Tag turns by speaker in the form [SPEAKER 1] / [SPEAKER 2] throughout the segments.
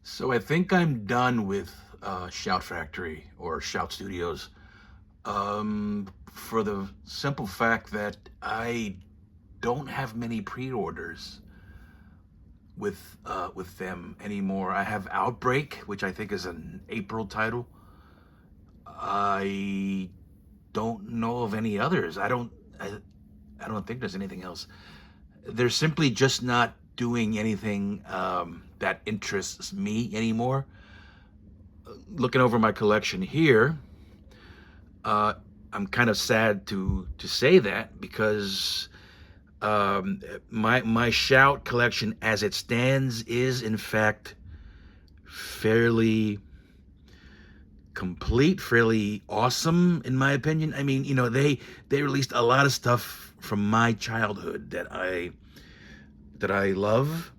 [SPEAKER 1] So I think I'm done with Shout Factory or Shout Studios, for the simple fact that I don't have many pre-orders with them anymore. I have Outbreak, which I think is an April title. I don't know of any others. I don't think there's anything else. They're simply just not doing anything that interests me anymore. Looking over my collection here, uh, I'm kind of sad to say that because my Shout collection, as it stands, is in fact fairly complete, fairly awesome in my opinion. I mean, they released a lot of stuff from my childhood that I love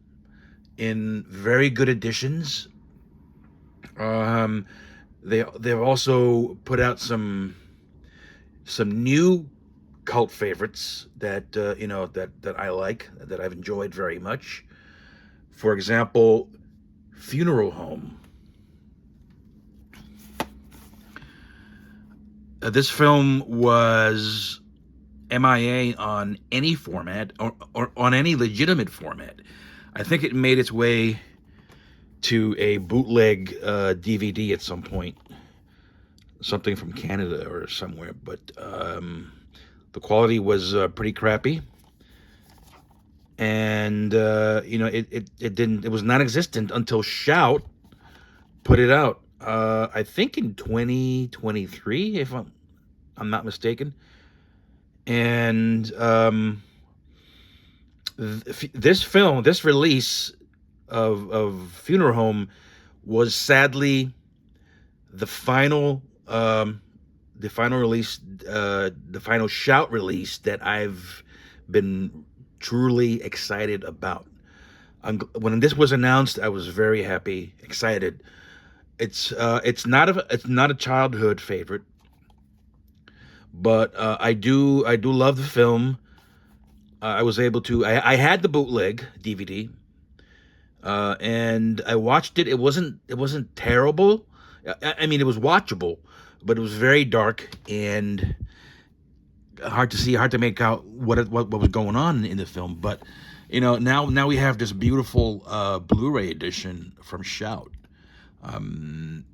[SPEAKER 1] in very good editions. Um, they've also put out some new cult favorites that that I like, that I've enjoyed very much. For example, Funeral Home. This film was MIA on any format, or on any legitimate format. I think it made its way to a bootleg DVD at some point, something from Canada or somewhere, but the quality was pretty crappy, and it was non-existent until Shout put it out. I think in 2023, if I'm not mistaken, and this release of Funeral Home was sadly the final the final release, the final Shout release that I've been truly excited about. When this was announced, I was very happy, excited. It's not a childhood favorite, but I do love the film. I was able to. I had the bootleg DVD, and I watched it. It wasn't terrible. I mean, it was watchable, but it was very dark and hard to see, hard to make out what was going on in the film. But now we have this beautiful Blu-ray edition from Shout. Um,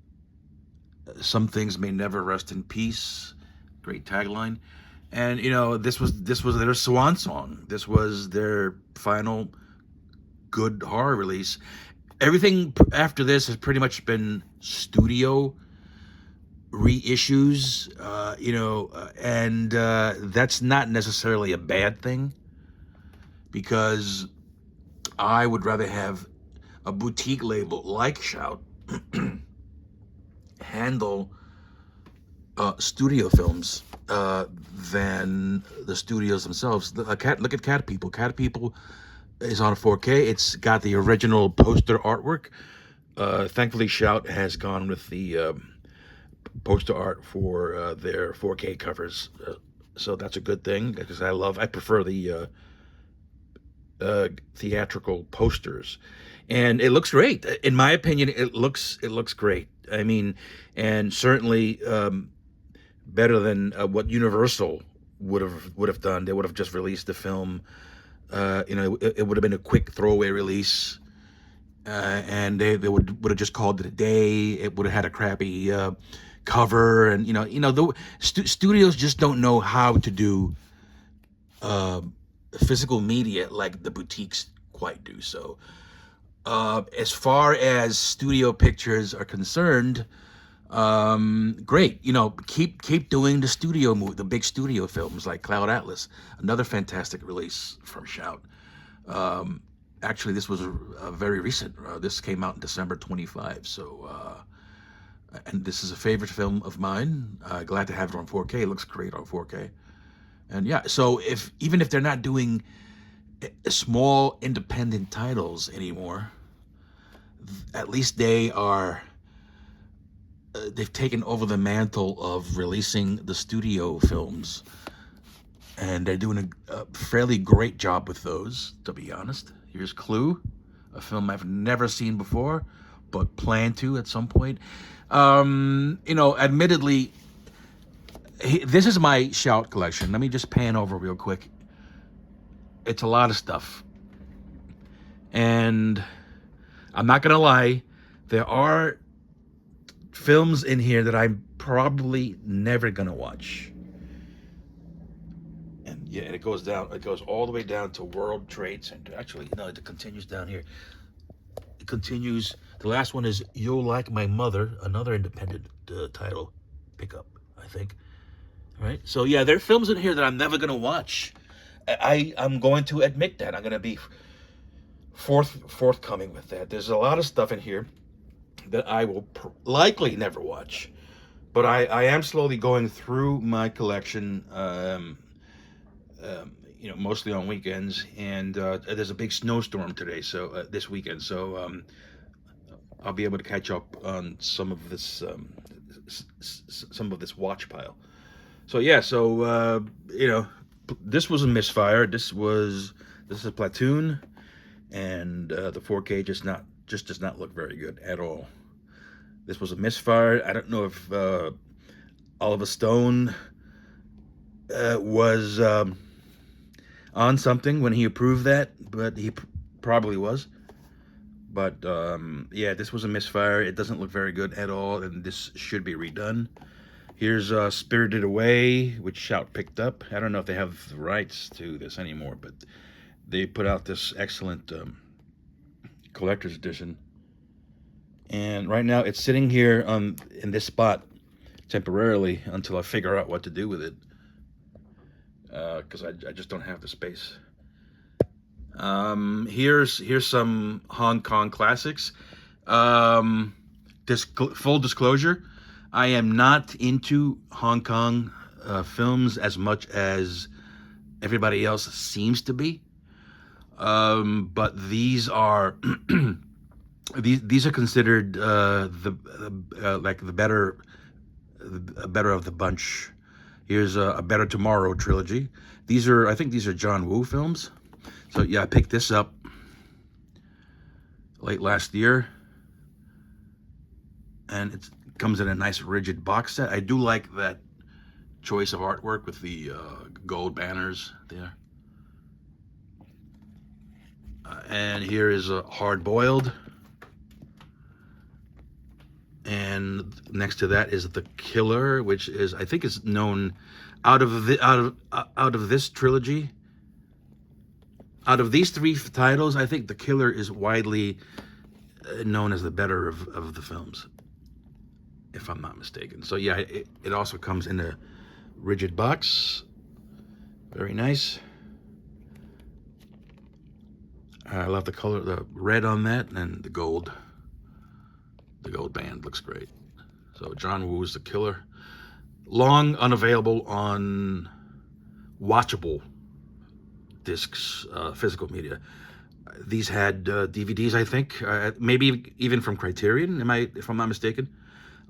[SPEAKER 1] some things may never rest in peace. Great tagline. And this was their swan song. This was their final good horror release. Everything after this has pretty much been studio reissues, and that's not necessarily a bad thing, because I would rather have a boutique label like Shout handle studio films than the studios themselves. Look at Cat People. Cat People is on 4K. It's got the original poster artwork. Thankfully, Shout has gone with the poster art for their 4K covers, so that's a good thing, because I prefer the theatrical posters, and it looks great. In my opinion, it looks great. I mean, and certainly better than what Universal would have done. They would have just released the film. It would have been a quick throwaway release, and they would have just called it a day. It would have had a crappy cover, and the studios just don't know how to do uh, physical media like the boutiques quite do. So, as far as studio pictures are concerned, great. Keep doing the big studio films like Cloud Atlas, another fantastic release from Shout. Um, Actually, this was a very recent. This came out in December 25. So, and this is a favorite film of mine. Glad to have it on 4K. It looks great on 4K. And yeah, so even if they're not doing small independent titles anymore, at least they've taken over the mantle of releasing the studio films, and they're doing a fairly great job with those, to be honest. Here's Clue, a film I've never seen before, but plan to at some point. Admittedly, this is my Shout collection. Let me just pan over real quick. It's a lot of stuff. And I'm not going to lie, there are films in here that I'm probably never going to watch. And yeah, it goes all the way down to World Trade Center. Actually, no, it continues down here. It continues. The last one is You'll Like My Mother, another independent title pickup, I think. All right. So yeah, there are films in here that I'm never going to watch. I'm going to admit that. I'm going to be forthcoming with that. There's a lot of stuff in here that I will likely never watch, but I am slowly going through my collection, mostly on weekends, and there's a big snowstorm today, so this weekend, so I'll be able to catch up on some of this watch pile. So yeah, this was a misfire. This is a Platoon, and the 4K just does not look very good at all. This was a misfire. I don't know if Oliver Stone was on something when he approved that, but he probably was. But yeah, this was a misfire. It doesn't look very good at all, and this should be redone. Here's Spirited Away, which Shout picked up. I don't know if they have the rights to this anymore, but they put out this excellent collector's edition. And right now it's sitting here in this spot temporarily until I figure out what to do with it. Because I just don't have the space. Here's some Hong Kong classics. Full disclosure, I am not into Hong Kong films as much as everybody else seems to be. But these are these are considered the better of the bunch. Here's a Better Tomorrow trilogy. I think these are John Woo films. So yeah, I picked this up late last year, and it comes in a nice rigid box set. I do like that choice of artwork with the gold banners there. And here is a Hard Boiled, and next to that is The Killer, which is, I think, is known out of this trilogy. Out of these three titles, I think The Killer is widely known as the better of the films, if I'm not mistaken. So yeah, it also comes in a rigid box. Very nice. I love the color, the red on that, and the gold. The gold band looks great. So John Woo's The Killer. Long unavailable on watchable discs, physical media. These had DVDs, I think, maybe even from Criterion, if I'm not mistaken.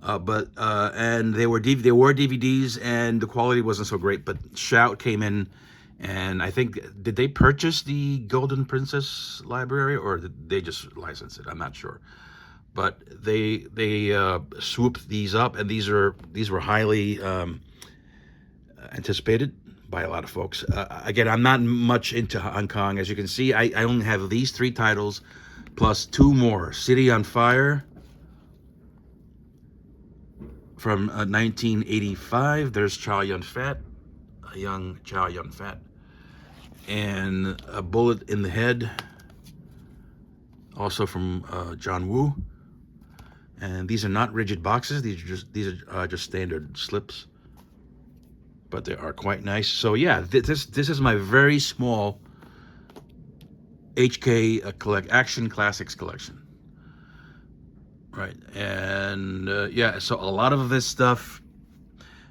[SPEAKER 1] And they were DVDs, and the quality wasn't so great. But Shout came in, and I think, did they purchase the Golden Princess library, or did they just license it? I'm not sure. But they swooped these up, and these were highly anticipated by a lot of folks. Again, I'm not much into Hong Kong. As you can see, I only have these three titles, plus two more. City on Fire from 1985. There's Chow Yun-fat, a young Chow Yun-fat. And A Bullet in the Head, also from John Woo. And these are not rigid boxes. These are just standard slips, but they are quite nice. So yeah, this is my very small HK Action Classics collection, right? And yeah, so a lot of this stuff,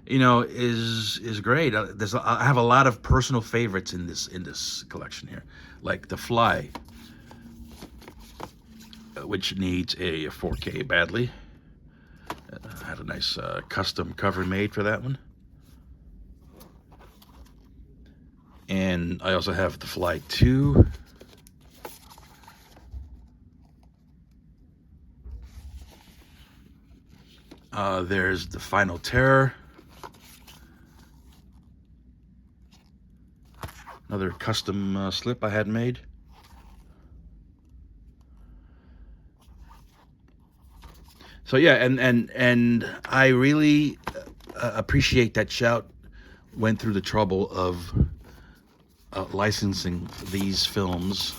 [SPEAKER 1] is great. I have a lot of personal favorites in this collection here, like The Fly, which needs a 4K badly. I had a nice custom cover made for that one. And I also have The Fly 2. There's The Final Terror. Another custom slip I had made. So yeah, and I really appreciate that Shout went through the trouble of licensing these films,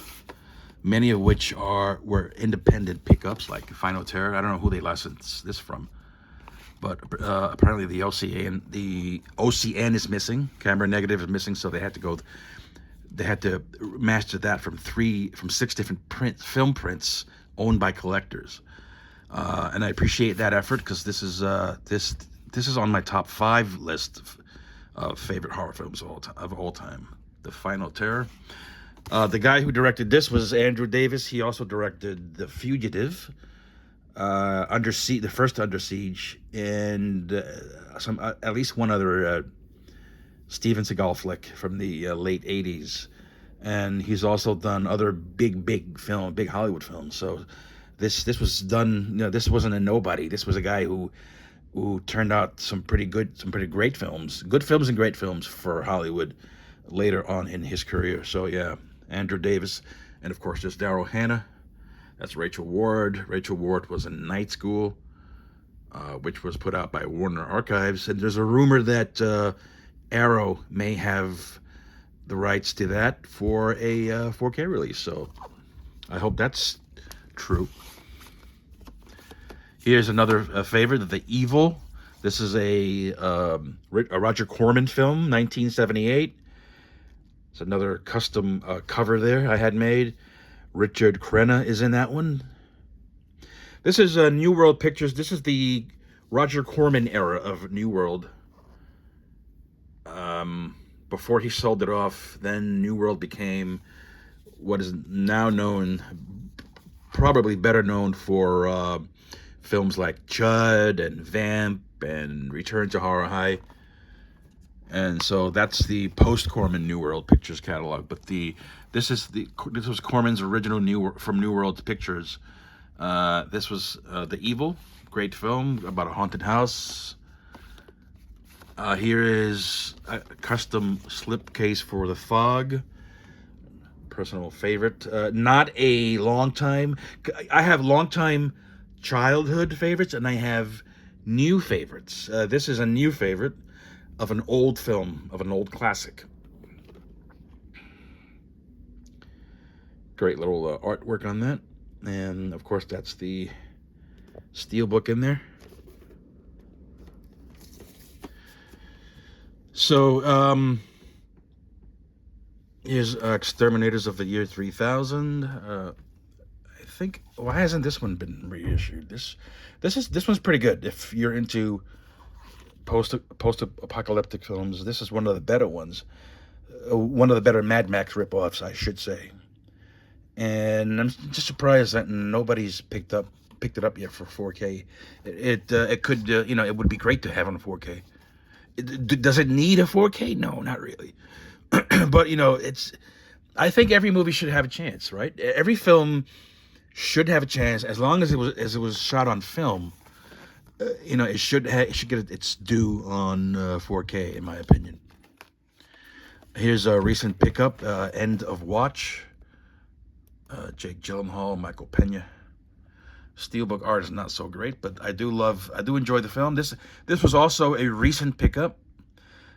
[SPEAKER 1] many of which were independent pickups, like Final Terror. I don't know who they licensed this from, but apparently the OCN is missing, camera negative is missing, so they had to master that from 6 different film prints owned by collectors. And I appreciate that effort, because this is on my top 5 list of favorite horror films of all time. The Final Terror. The guy who directed this was Andrew Davis. He also directed The Fugitive, the first Under Siege, and at least one other Steven Seagal flick from the late '80s. And he's also done other big Hollywood films. So this was done. This wasn't a nobody. This was a guy who turned out some pretty great films, and great films for Hollywood later on in his career. So yeah, Andrew Davis, and of course there's Daryl Hannah. That's Rachel Ward. Rachel Ward was in Night School, which was put out by Warner Archives, and there's a rumor that Arrow may have the rights to that for a 4K release. So I hope that's true. Here's another favorite, The Evil. This is a Roger Corman film, 1978. It's another custom cover there I had made. Richard Crenna is in that one. This is New World Pictures. This is the Roger Corman era of New World. Before he sold it off, then New World became what is now known, probably better known for films like Chud and Vamp and Return to Horror High. And so that's the post-Corman New World Pictures catalog. But this was Corman's original from New World Pictures. This was The Evil, great film about a haunted house. Here is a custom slipcase for The Fog, personal favorite. Not a long time. I have long-time childhood favorites, and I have new favorites. This is a new favorite of an old film, of an old classic. Great little artwork on that. And of course that's the steelbook in there. So here's Exterminators of the Year 3000. I think, why hasn't this one been reissued? This one's pretty good if you're into post-apocalyptic films. This is one of the better ones, one of the better Mad Max ripoffs, I should say. And I'm just surprised that nobody's picked it up yet for 4K. It could it would be great to have on 4K. Does it need a 4K? No, not really. But I think every movie should have a chance, right? Every film should have a chance, as long as it was shot on film. It should get its due on 4K, in my opinion. Here's a recent pickup, End of Watch. Jake Gyllenhaal, Michael Pena. Steelbook art is not so great, but I do enjoy the film. This was also a recent pickup.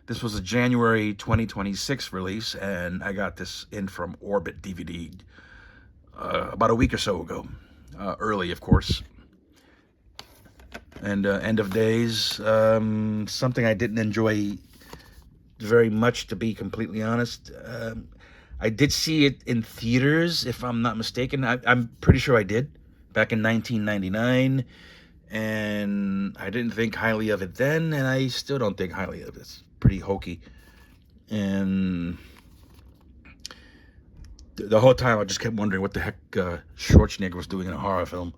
[SPEAKER 1] This was a January 2026 release, and I got this in from Orbit DVD about a week or so ago. Early, of course. And End of Days, something I didn't enjoy very much, to be completely honest. I did see it in theaters, if I'm not mistaken. I'm pretty sure I did, back in 1999. And I didn't think highly of it then, and I still don't think highly of it. It's pretty hokey. And the whole time I just kept wondering what the heck Schwarzenegger was doing in a horror film.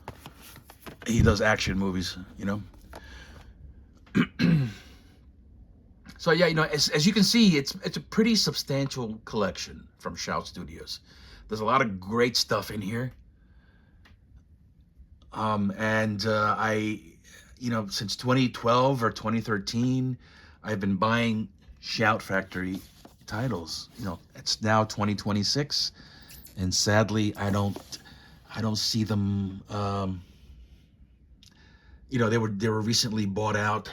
[SPEAKER 1] He does action movies, So yeah, as you can see, it's a pretty substantial collection from Shout Studios. There's a lot of great stuff in here. I since 2012 or 2013, I've been buying Shout Factory titles. It's now 2026, and sadly, I don't see them. They were recently bought out.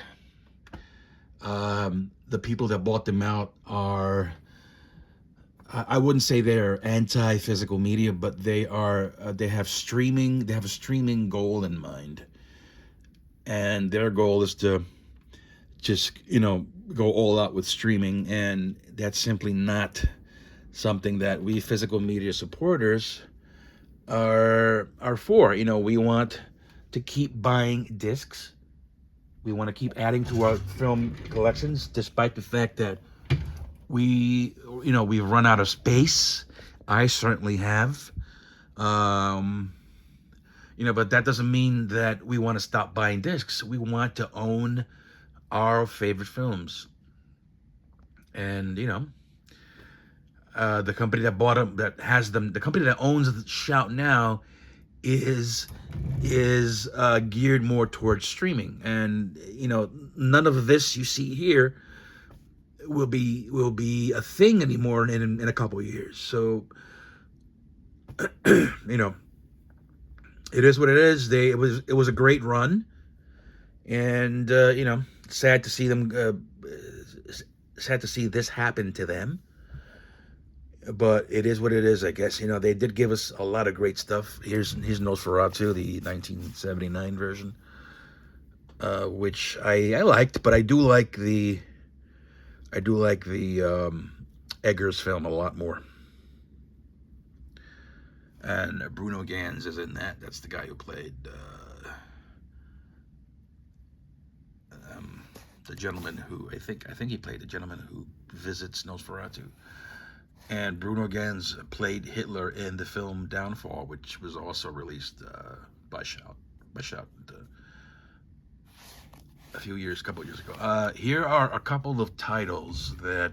[SPEAKER 1] The people that bought them out are, I wouldn't say they're anti-physical media, but they are. They have streaming. They have a streaming goal in mind, and their goal is to just go all out with streaming, and that's simply not something that we physical media supporters are for. We want to keep buying discs. We want to keep adding to our film collections, despite the fact that we've run out of space. I certainly have. But that doesn't mean that we want to stop buying discs. We want to own our favorite films. And, the company that bought them, that has them, the company that owns the Shout now is geared more towards streaming. And, none of this you see here will be a thing anymore in a couple of years. So, it is what it is. It was a great run, and sad to see them. Sad to see this happen to them, but it is what it is, I guess. They did give us a lot of great stuff. Here's Nosferatu, the 1979 version, which I liked, but I do like the Eggers film a lot more. And Bruno Ganz is in that. That's the guy who played the gentleman who I think he played the gentleman who visits Nosferatu. And Bruno Ganz played Hitler in the film Downfall, which was also released by Shout a couple of years ago. Here are a couple of titles that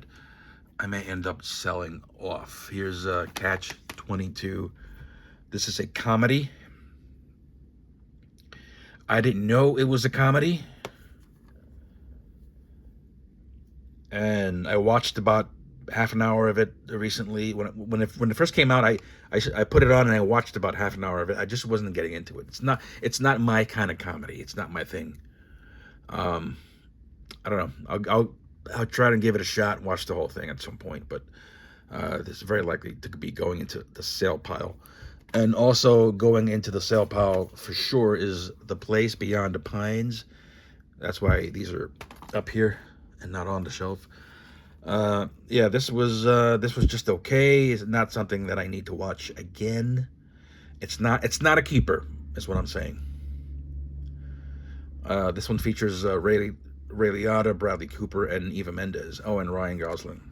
[SPEAKER 1] I may end up selling off. Here's Catch 22. This is a comedy. I didn't know it was a comedy, and I watched about half an hour of it recently. When it first came out, I put it on and I watched about half an hour of it. I just wasn't getting into it. It's not my kind of comedy. It's not my thing. I don't know. I'll try to give it a shot and watch the whole thing at some point, but this is very likely to be going into the sale pile. And also going into the sale pile for sure is The Place Beyond the Pines. That's why these are up here and not on the shelf. This was just okay. It's not something that I need to watch again. It's not a keeper, is what I'm saying. This one features Ray Liotta, Bradley Cooper, and Eva Mendes. Oh, and Ryan Gosling.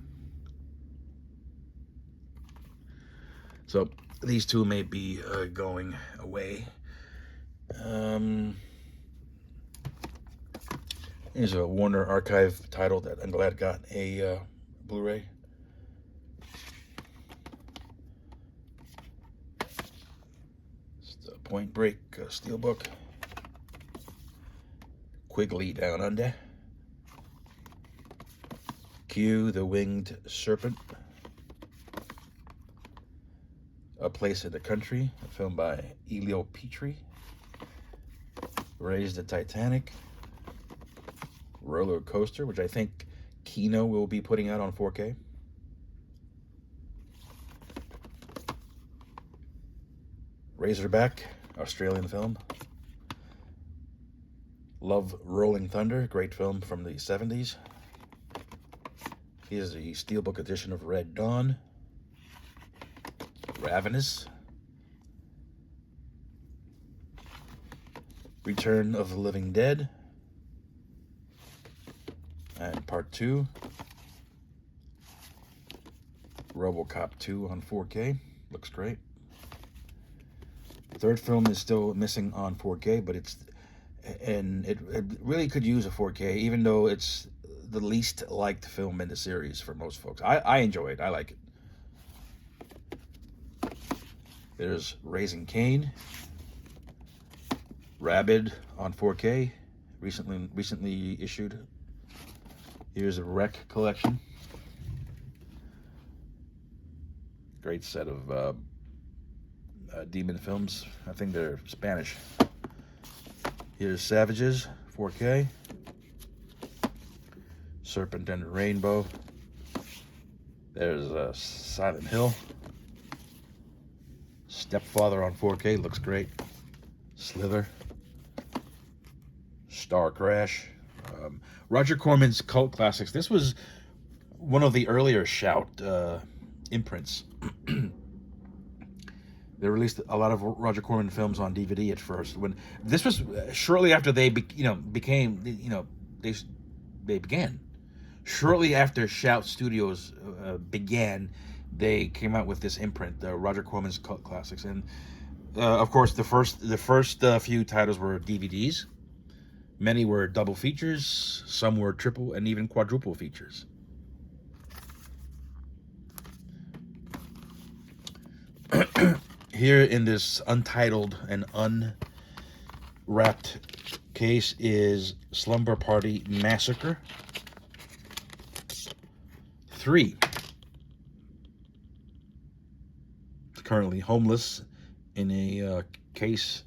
[SPEAKER 1] So these two may be going away. Here's a Warner Archive title that I'm glad got a Blu-ray. It's the Point Break Steelbook. Quigley Down Under. Q, the Winged Serpent. A Place in the Country, a film by Elio Petri. Raise the Titanic. Roller Coaster, which I think Kino will be putting out on 4K. Razorback, Australian film. Love Rolling Thunder, great film from the 70s. Here's the Steelbook edition of Red Dawn. Ravenous. Return of the Living Dead. And Part 2. RoboCop 2 on 4K. Looks great. The third film is still missing on 4K, but it really could use a 4K, even though it's the least liked film in the series for most folks. I enjoy it. I like it. There's Raising Cain. Rabid on 4K. recently issued. Here's a Rec collection. Great set of Demon films. I think they're Spanish. Here's Savages, 4K. Serpent and the Rainbow. There's Silent Hill. Stepfather on 4K, looks great. Slither. Star Crash. Roger Corman's cult classics. This was one of the earlier Shout imprints. They released a lot of Roger Corman films on DVD at first. When this was shortly after they began. Shortly after Shout Studios began, they came out with this imprint, Roger Corman's cult classics, and of course the first few titles were DVDs. Many were double features, some were triple and even quadruple features. Here in this untitled and unwrapped case is Slumber Party Massacre 3. It's currently homeless in a case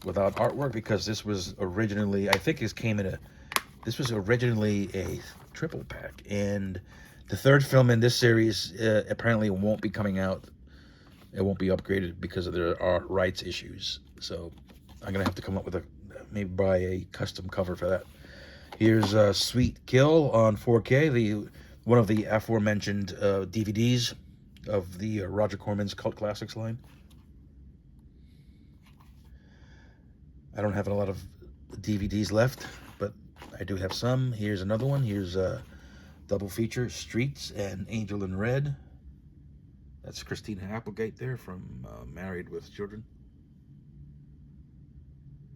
[SPEAKER 1] without artwork because this was originally, I think this was originally a triple pack, and the third film in this series apparently won't be coming out. It won't be upgraded because there are rights issues. So I'm gonna have to come up with maybe buy a custom cover for that. Here's Sweet Kill on 4K, one of the aforementioned DVDs of the Roger Corman's Cult Classics line. I don't have a lot of DVDs left, but I do have some. Here's another one. Here's a double feature, Streets and Angel in Red. That's Christina Applegate there from Married with Children.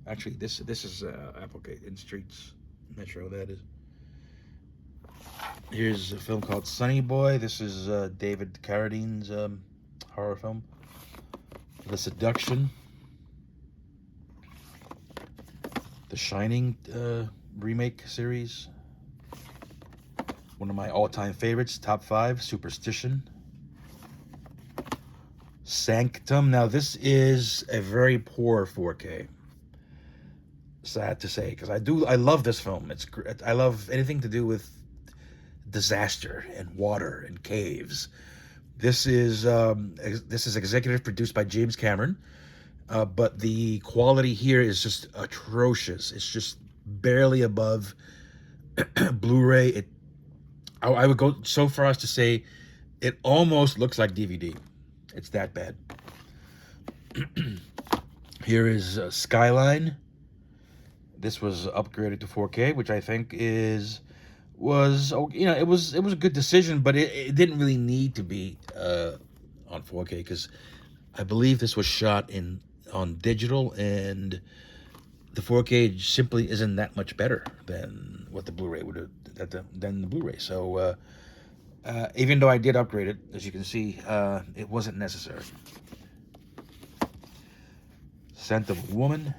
[SPEAKER 1] Actually, this is Applegate in Streets. I'm not sure who that is. Here's a film called Sunny Boy. This is David Carradine's horror film. The Seduction. The Shining remake series. One of my all-time favorites, top 5, Superstition. Sanctum. Now this is a very poor 4K. Sad to say, because I love this film. I love anything to do with disaster and water and caves. This is executive produced by James Cameron, but the quality here is just atrocious. It's just barely above Blu-ray. I would go so far as to say it almost looks like DVD. It's that bad. Here is Skyline. This was upgraded to 4K, which I think was a good decision, but it didn't really need to be on 4K because I believe this was shot on digital, and the 4K simply isn't that much better than what the Blu-ray would have than the Blu-ray. So even though I did upgrade it, as you can see, it wasn't necessary. Scent of a Woman,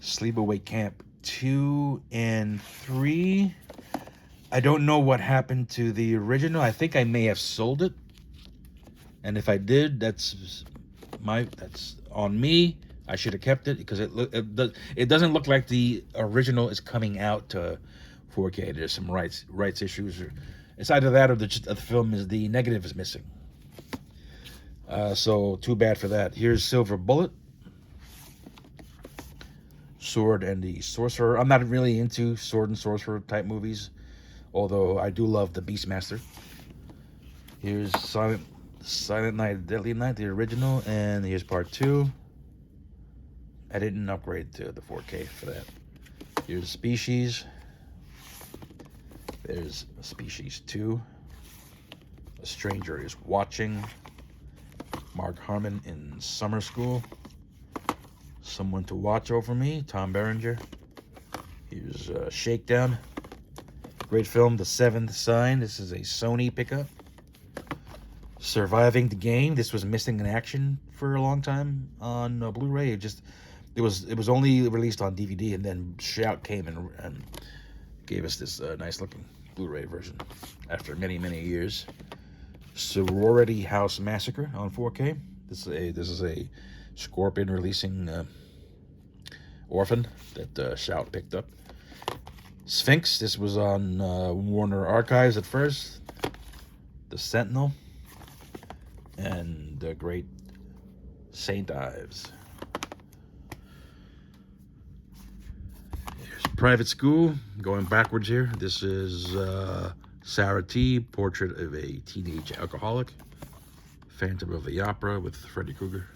[SPEAKER 1] Sleepaway Camp 2 and 3. I don't know what happened to the original. I think I may have sold it, and if I did, that's on me. I should have kept it because it doesn't look like the original is coming out to 4K. There's some rights issues, or it's either that or the film is the negative is missing. So too bad for that. Here's Silver Bullet, Sword and the Sorcerer. I'm not really into sword and sorcerer type movies, although I do love the Beastmaster. Here's Silent Night, Deadly Night, the original, and here's part 2. I didn't upgrade to the 4K for that. Here's Species. There's Species 2. A Stranger is Watching. Mark Harmon in Summer School. Someone to Watch Over Me, Tom Berenger. Here's Shakedown. Great film, The Seventh Sign. This is a Sony pickup. Surviving the Game. This was missing in action for a long time on Blu-ray. it was only released on DVD, and then Shout came and gave us this nice looking Blu-ray version after many years. Sorority House Massacre on 4K. This is a Scorpion releasing orphan that Shout picked up. Sphinx. This was on Warner Archives at first. The Sentinel and the great Saint Ives. Here's Private School. Going backwards here. This is Sarah T. Portrait of a Teenage Alcoholic. Phantom of the Opera with Freddy Krueger.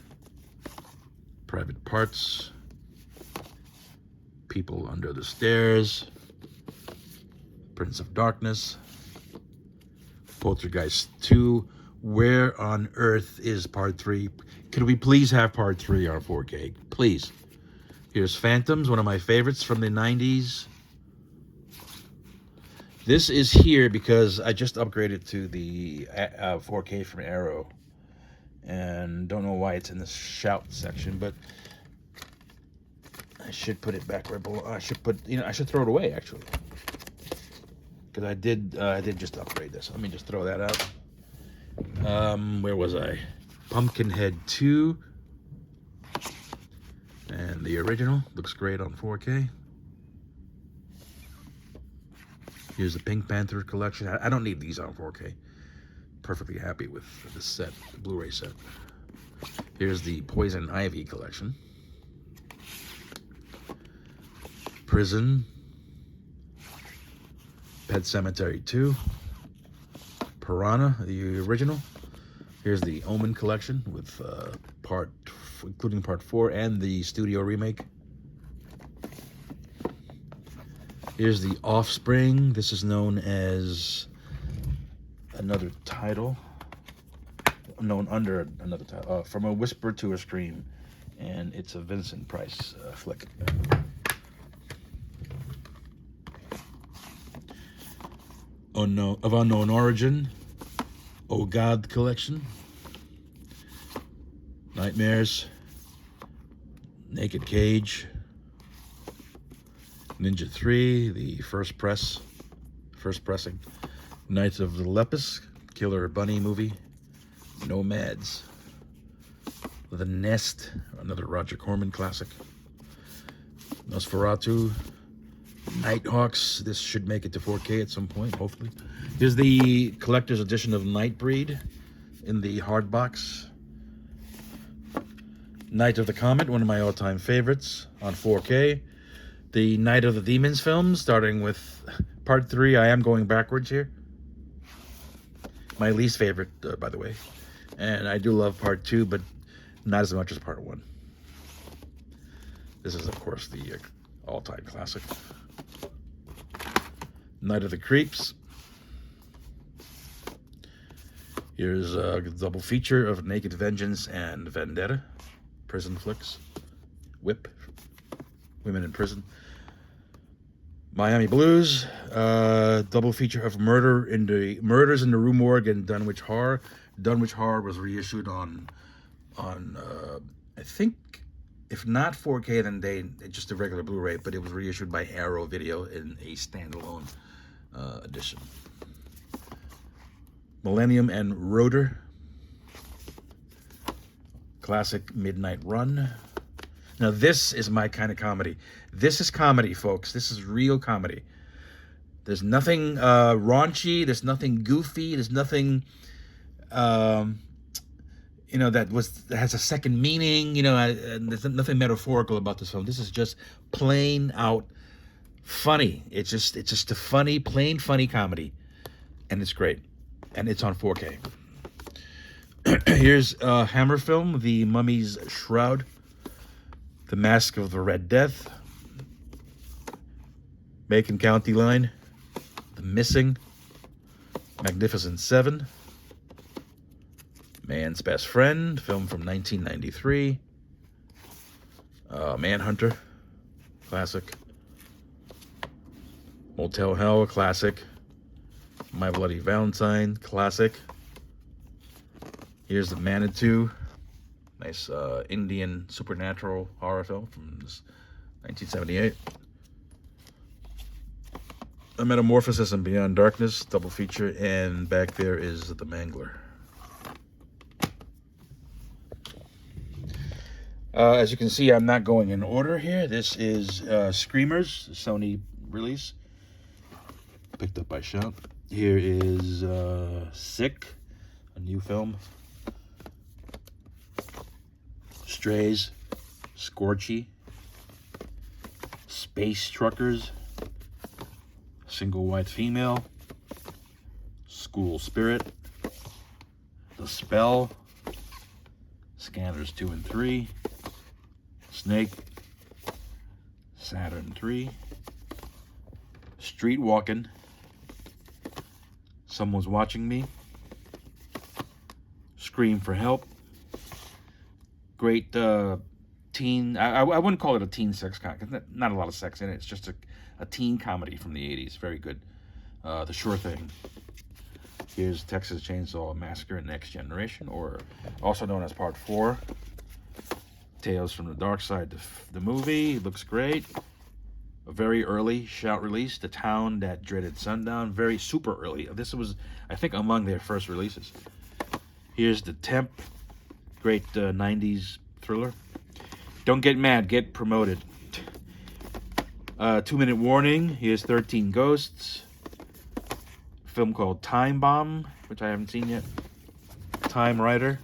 [SPEAKER 1] Private Parts. People Under the Stairs. Prince of Darkness. Poltergeist 2. Where on earth is part 3? Could we please have part 3 on 4K? Please. Here's Phantoms, one of my favorites from the 90s. This is here because I just upgraded to the 4K from Arrow. And don't know why it's in the Shout section, but I should put it back where it belongs. I should throw it away, actually. Because I did just upgrade this. Let me just throw that out. Where was I? Pumpkinhead 2. And the original. Looks great on 4K. Here's the Pink Panther collection. I don't need these on 4K. Perfectly happy with this set, the Blu-ray set. Here's the Poison Ivy collection. Prison. Pet Sematary 2. Piranha, the original. Here's the Omen collection with including part 4 and the studio remake. Here's the Offspring. This is known as another title. Known under another title. From a Whisper to a Scream. And it's a Vincent Price flick. Of Unknown Origin. Oh God collection. Nightmares. Naked Cage. Ninja 3, the first pressing. Knights of the Lepus, Killer Bunny movie. Nomads. The Nest, another Roger Corman classic. Nosferatu. Nighthawks, this should make it to 4K at some point, hopefully. Here's the collector's edition of Nightbreed in the hard box. Night of the Comet, one of my all-time favorites on 4K. The Night of the Demons films, starting with part 3. I am going backwards here. My least favorite, by the way. And I do love part 2, but not as much as part 1. This is, of course, the all-time classic. Night of the Creeps. Here's a double feature of Naked Vengeance and Vendetta. Prison flicks. Whip. Women in Prison. Miami Blues. Double feature of Murders in the Rue Morgue and Dunwich Horror. Dunwich Horror was reissued on I think, if not 4K, then just a regular Blu-ray, but it was reissued by Arrow Video in a standalone edition. Millennium and Rotor. Classic Midnight Run. Now this is my kind of comedy. This is comedy, folks. This is real comedy. There's nothing raunchy. There's nothing goofy. There's nothing, that has a second meaning. There's nothing metaphorical about this film. This is just plain out funny. It's just a funny, plain funny comedy, and it's great, and it's on 4K. Here's Hammer film, The Mummy's Shroud, The Mask of the Red Death, Macon County Line, The Missing, Magnificent Seven, Man's Best Friend, film from 1993, Manhunter, classic, Motel Hell, classic, My Bloody Valentine, classic. Here's the Manitou, Nice Indian supernatural horror film from 1978. A Metamorphosis and Beyond Darkness, double feature, and back there is The Mangler. As you can see, I'm not going in order here. This is Screamers, Sony release, picked up by Shout. Here is Sick, a new film. Strays, Scorchy, Space Truckers, Single White Female, School Spirit, The Spell, Scanners 2 and 3, Snake, Saturn 3, Street Walking, Someone's Watching Me, Scream for Help. Great teen, I wouldn't call it a teen sex comedy, not a lot of sex in it. It's just a teen comedy from the 80s. Very good. The Sure Thing. Here's Texas Chainsaw Massacre Next Generation, or also known as Part 4. Tales from the Dark Side, the movie. Looks great. A very early Shout release. The Town That Dreaded Sundown. Very super early. This was, I think, among their first releases. Here's The Temp. Great 90s thriller. Don't Get Mad, Get Promoted. 2-minute warning. Here's 13 Ghosts. A film called Time Bomb, which I haven't seen yet. Time Rider.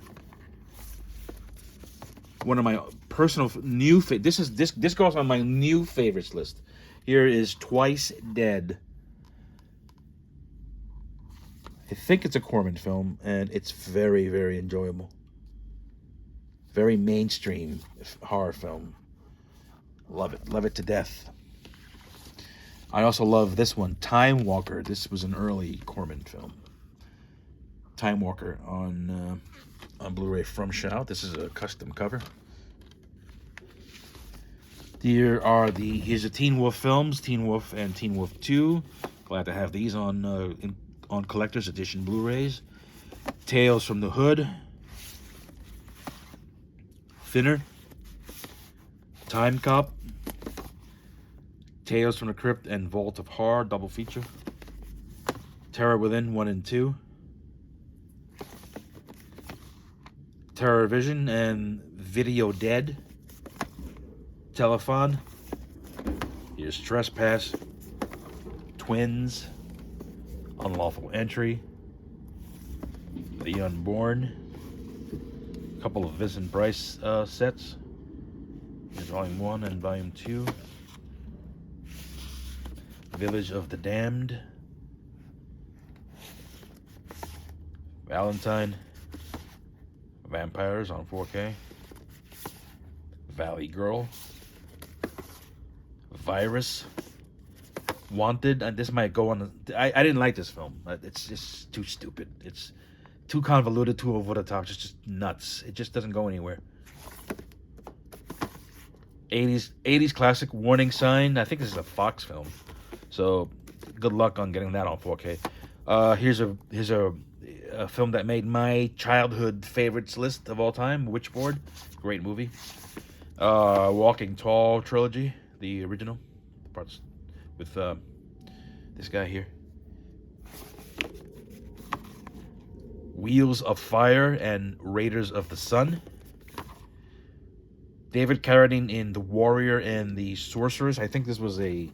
[SPEAKER 1] One of my personal new this goes on my new favorites list. Here is Twice Dead. I think it's a Corman film, and it's very, very enjoyable. Very mainstream horror film. Love it to death. I also love this one, Time Walker. This was an early Corman film. Time Walker on Blu-ray from Shout. This is a custom cover. Here's the Teen Wolf films, Teen Wolf and Teen Wolf 2. Glad to have these on collector's edition Blu-rays. Tales from the Hood. Thinner, Time Cop, Tales from the Crypt and Vault of Horror, double feature. Terror Within 1 and 2. Terror Vision and Video Dead. Telephone. Here's Trespass. Twins. Unlawful Entry. The Unborn. Couple of Vincent Price sets. Here's Volume 1 and Volume 2. Village of the Damned. Valentine. Vampires on 4K. Valley Girl. Virus. Wanted. And this might go on. I didn't like this film. It's just too stupid. It's too convoluted, too over the top, just nuts. It just doesn't go anywhere. 80s classic, Warning Sign. I think this is a Fox film, so good luck on getting that on 4K. Here's a film that made my childhood favorites list of all time, Witchboard. Great movie. Walking Tall trilogy, the original parts with this guy here. Wheels of Fire and Raiders of the Sun. David Carradine in The Warrior and the Sorcerers. I think this was a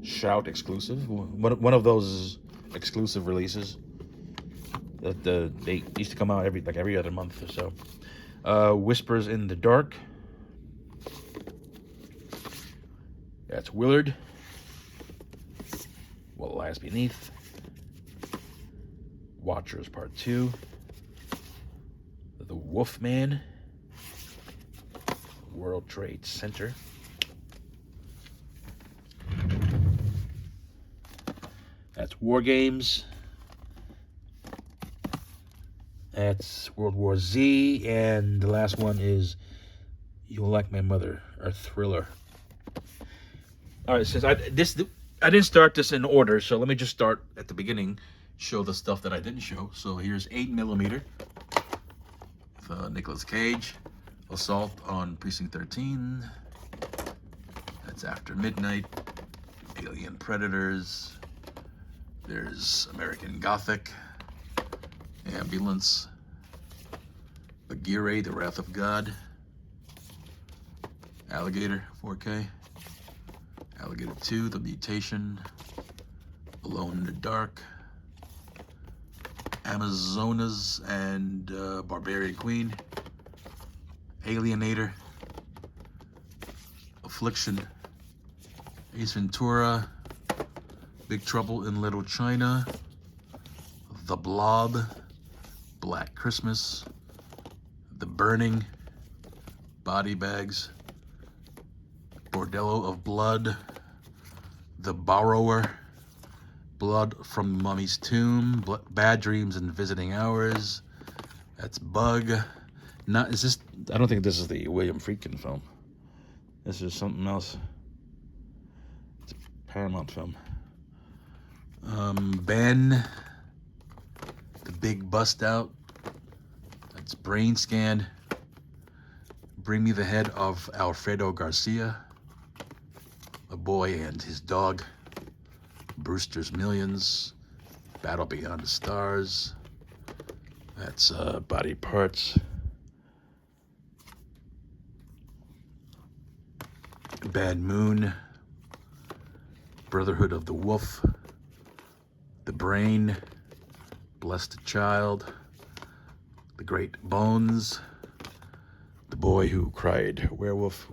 [SPEAKER 1] Shout exclusive. One of those exclusive releases that they used to come out every other month or so. Whispers in the Dark. That's Willard. What Lies Beneath. Watchers Part 2. The Wolfman. World Trade Center. That's War Games. That's World War Z. And the last one is You'll Like My Mother, or Thriller. All right, since I didn't start this in order, so let me just start at the beginning, show the stuff that I didn't show. So here's 8mm with Nicolas Cage. Assault on Precinct 13. That's After Midnight. Alien Predators. There's American Gothic. Ambulance. Aguirre, The Wrath of God. Alligator, 4K. Alligator 2, The Mutation. Alone in the Dark. Amazonas and Barbarian Queen. Alienator. Affliction. Ace Ventura. Big Trouble in Little China. The Blob. Black Christmas. The Burning. Body Bags. Bordello of Blood. The Borrower. Blood from the Mummy's Tomb. Bad Dreams and Visiting Hours. That's Bug. Not is this? I don't think this is the William Friedkin film. This is something else. It's a Paramount film. Ben. The Big Bust Out. That's Brain Scan. Bring Me the Head of Alfredo Garcia. A Boy and His Dog. Brewster's Millions. Battle Beyond the Stars. That's Body Parts. Bad Moon. Brotherhood of the Wolf. The Brain. Blessed Child. The Great Bones. The Boy Who Cried Werewolf.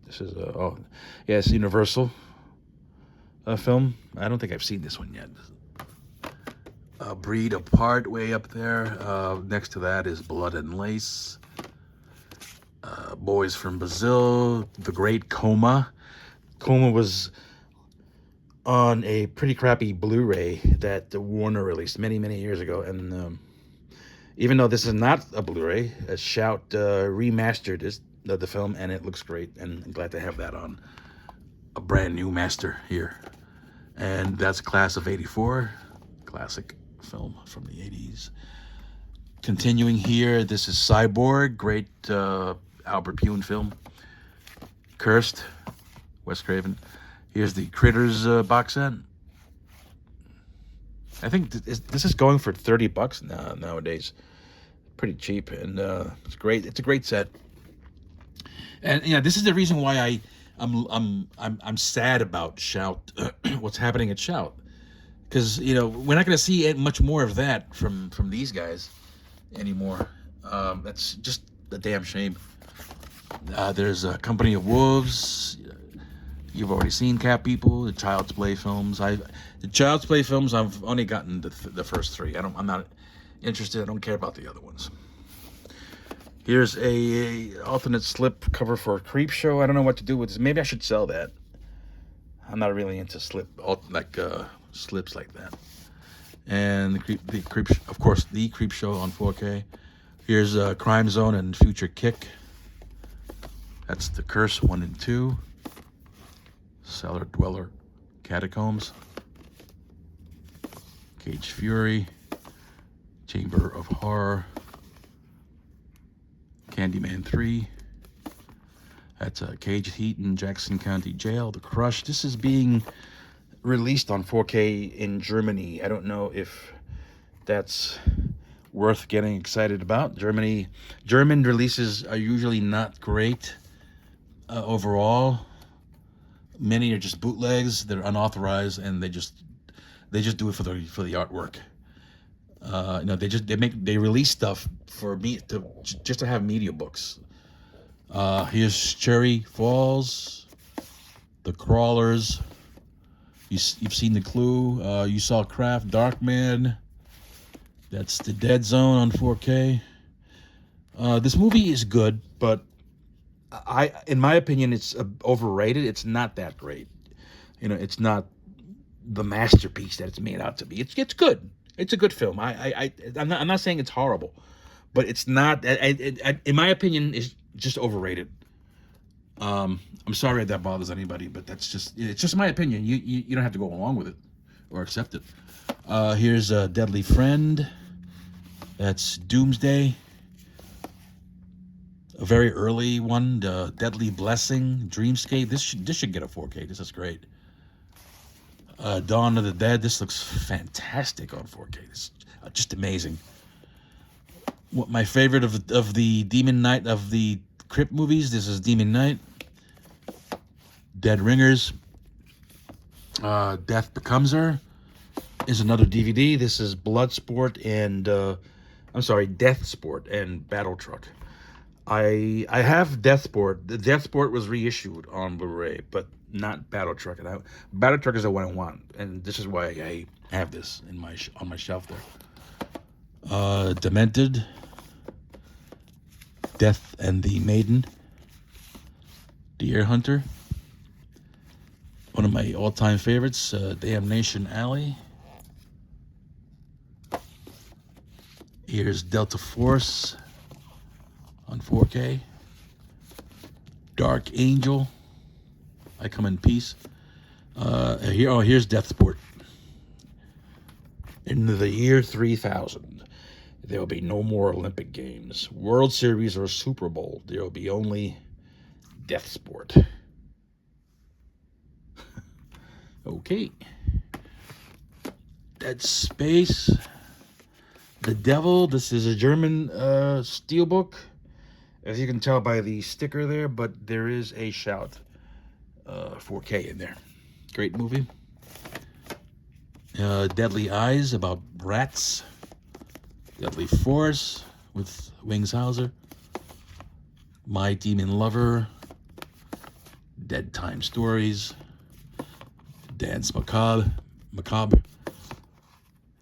[SPEAKER 1] This is oh yeah, it's Universal film. I don't think I've seen this one yet. Breed Apart, way up there. Next to that is Blood and Lace. Boys from Brazil. The Great Coma. Coma was on a pretty crappy Blu-ray that Warner released many years ago, and even though this is not a Blu-ray, Shout remastered the film, and it looks great, and I'm glad to have that on a brand new master here. And that's Class of '84, classic film from the 80s. Continuing here, this is Cyborg, great Albert Pune film. Cursed, Wes Craven. Here's the Critters box set. I think this is going for $30 nowadays. Pretty cheap, and it's great. It's a great set. And yeah, this is the reason why I'm sad about Shout. What's happening at Shout? Because we're not going to see much more of that from these guys anymore. That's just a damn shame. There's a Company of Wolves. You've already seen Cat People, the Child's Play films. The Child's Play films, I've only gotten the first three. I'm not interested. I don't care about the other ones. Here's a alternate slip cover for a Creep Show. I don't know what to do with this. Maybe I should sell that. I'm not really into slips like that. And the Creep, of course, the Creep Show on 4K. Here's Crime Zone and Future Kick. That's The Curse 1 and 2. Cellar Dweller, Catacombs. Cage Fury. Chamber of Horror. Candyman 3. That's Cage Heat in Jackson County Jail. The Crush. This is being released on 4K in Germany. I don't know if that's worth getting excited about. German releases are usually not great overall. Many are just bootlegs. They're unauthorized, and they just do it for the artwork. They release stuff for me just to have media books. Here's Cherry Falls, The Crawlers. You've seen The Clue. You saw Craft, Darkman. That's The Dead Zone on 4K. This movie is good, but in my opinion, it's overrated. It's not that great. It's not the masterpiece that it's made out to be. It's good. It's a good film. I'm not saying it's horrible, but it's not. In my opinion, it's just overrated. I'm sorry if that bothers anybody, but it's just my opinion. You don't have to go along with it or accept it. Here's a Deadly Friend. That's Doomsday. a very early one, the Deadly Blessing, Dreamscape. This should get a 4K. This is great. Dawn of the Dead. This looks fantastic on 4K. This is just amazing. What my favorite of the Demon Knight of the Crypt movies? This is Demon Knight. Dead Ringers. Death Becomes Her is another DVD. This is Bloodsport and Death Sport and Battle Truck. I have Death Sport. The Death Sport was reissued on Blu-ray, but not Battle Truck. And Battle Truck is the one I want, and this is why I have this in on my shelf there. Demented, Death and the Maiden, Deer Hunter. One of my all-time favorites, Damnation Alley. Here's Delta Force on 4K. Dark Angel, I Come in Peace. Here's Death Sport. In the year 3000, there will be no more Olympic Games, World Series, or Super Bowl. There will be only Death Sport. Okay. Dead Space. The Devil. This is a German steelbook, as you can tell by the sticker there, but there is a Shout 4K in there. Great movie. Deadly Eyes, about rats. Deadly Force with Wings Hauser. My Demon Lover. Dead Time Stories. Dance Macabre.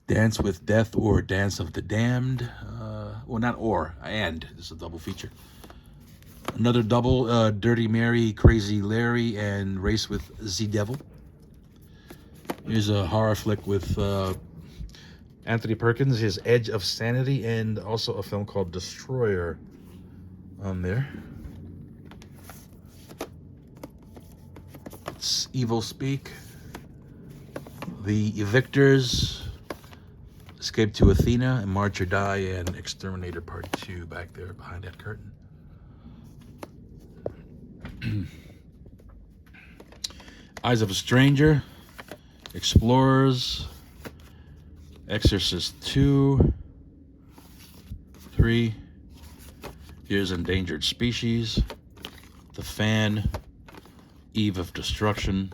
[SPEAKER 1] Dance with Death or Dance of the Damned. And. This is a double feature. Another double, Dirty Mary, Crazy Larry, and Race with the Devil. Here's a horror flick with Anthony Perkins, his Edge of Sanity, and also a film called Destroyer on there. It's Evil Speak. The Evictors, Escape to Athena, and March or Die, and Exterminator Part 2 back there behind that curtain. Eyes of a Stranger, Explorers, Exorcist 2, 3, Here's Endangered Species, The Fan, Eve of Destruction,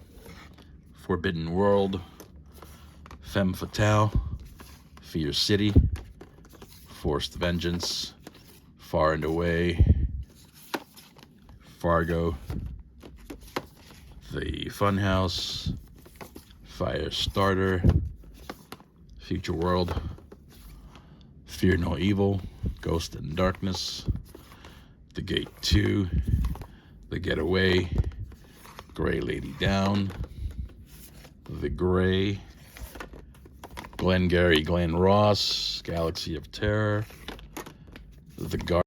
[SPEAKER 1] Forbidden World, Femme Fatale, Fear City, Forced Vengeance, Far and Away, Fargo, The Funhouse, Firestarter, Future World, Fear No Evil, Ghost in Darkness, The Gate 2, The Getaway, Gray Lady Down, The Gray, Glengarry Glen Ross, Galaxy of Terror, The Guard.